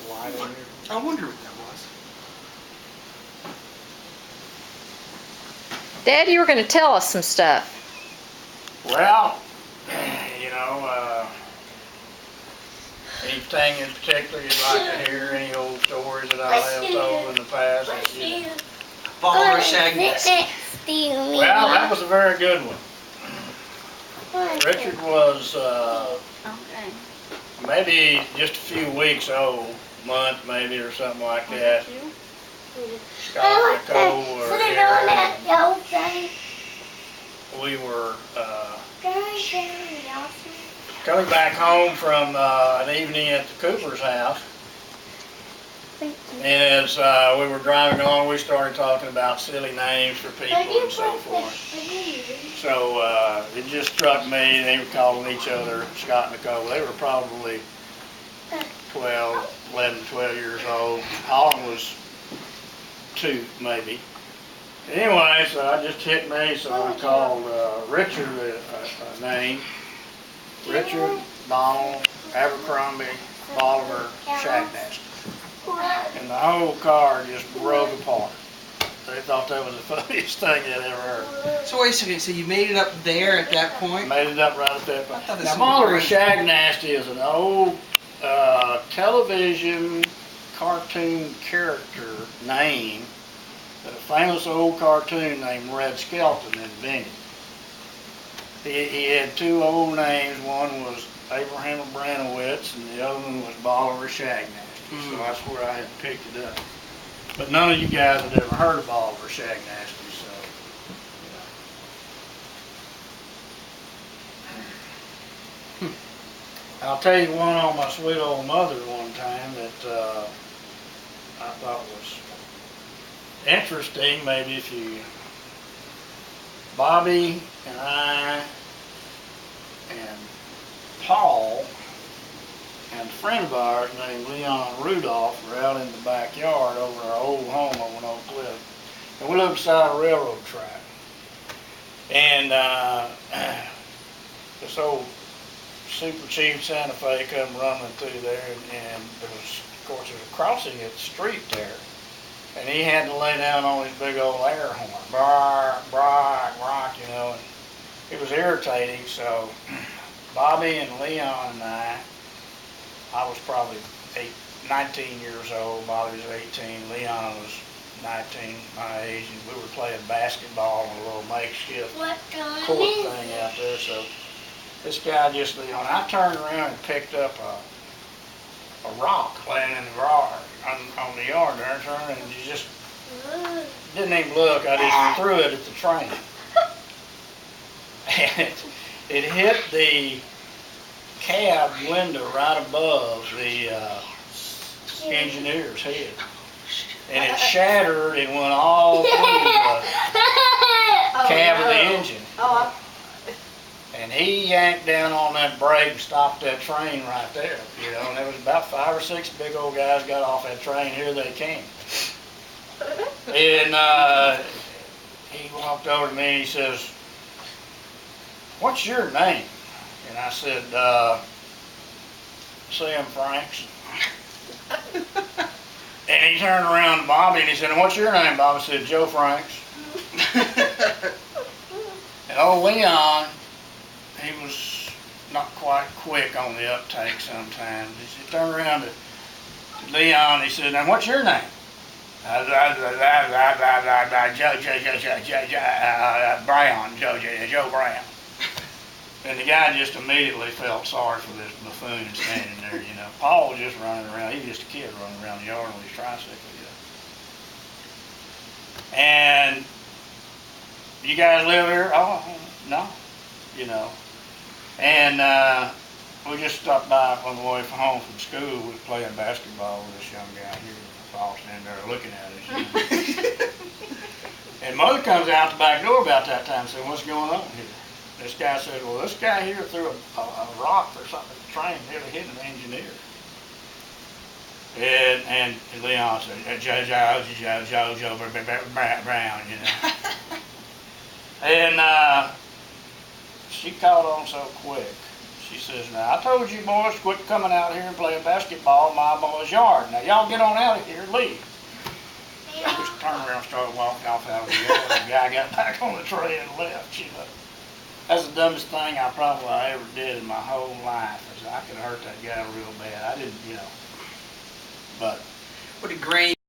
light in here. I wonder what that was. Dad, you were going to tell us some stuff. Well, you know, anything in particular you'd like to hear, any old stories that I have told in the past? Boliver Shagnasty. Well, that was a very good one. Richard was maybe just a few weeks old, month maybe or something like that. Scott and Nicole were here. We were coming back home from an evening at the Cooper's house. And as we were driving along, we started talking about silly names for people and so forth. So it just struck me, they were calling each other Scott and Nicole. They were probably 11, 12 years old. Holland was 2 maybe. Anyway, so I just hit me, so I called Richard a name. Richard Donald Abercrombie Boliver Shagnasty. And the whole car just broke apart. They thought that was the funniest thing they'd ever heard. So wait a second, so you made it up there at that point? Made it up right at that point. Now, was Boliver great. Shagnasty is an old television cartoon character name that a famous old cartoon named Red Skelton invented. He had 2 old names. One was Abraham Abranowitz and the other one was Boliver Shagnasty. So that's where I had picked it up. But none of you guys had ever heard of Boliver Shagnasty, so. I'll tell you one on my sweet old mother one time that I thought was interesting. Maybe if you, Bobby and I and Paul and a friend of ours named Leon Rudolph were out in the backyard over our old home on an old cliff. And we lived beside a railroad track. And this old super cheap Santa Fe come running through there, and there was, of course, there was a crossing at the street there. And he had to lay down on his big old air horn, bark, bark, bark, you know, and it was irritating. So Bobby and Leon and I was probably 19 years old, Bobby was 18, Leon was 19, my age, and we were playing basketball on a little makeshift court thing out there. So this guy just, you know, and I turned around and picked up a rock laying in the yard, on the yard there, and turned and you just didn't even look. I just threw it at the train. And it hit the cab window right above the engineer's head. And it shattered and went all through the cab of the engine. And he yanked down on that brake and stopped that train right there, you know, and there was about 5 or 6 big old guys got off that train. Here they came. And he walked over to me and he says, "What's your name?" And I said, Sam Franks. And he turned around to Bobby and he said, "And what's your name?" Bobby said, "Joe Franks." And old Leon, he was not quite quick on the uptake sometimes. He turned around to Leon and he said, "Now what's your name?" Brown, Joe Brown. And the guy just immediately felt sorry for this buffoon standing there, you know. Paul was just running around. He was just a kid running around the yard with his tricycle, you know. And you guys live here? Oh, no, you know. And we just stopped by on the way home from school. We were playing basketball with this young guy here. Paul standing there looking at us. You know. And Mother comes out the back door about that time and said, "What's going on here?" This guy said, "Well, this guy here threw a rock or something at the train, nearly hit an engineer." And Leon said, Joe Brown, you know. And she caught on so quick. She says, now, I told you boys to quit coming out here and playing basketball in my boy's yard. Now, y'all get on out of here and leave. I just turned around and started walking off out of the yard. The guy got back on the train and left, you know. That's the dumbest thing I probably ever did in my whole life. Is I could have hurt that guy real bad. I didn't, you know. But What a grain.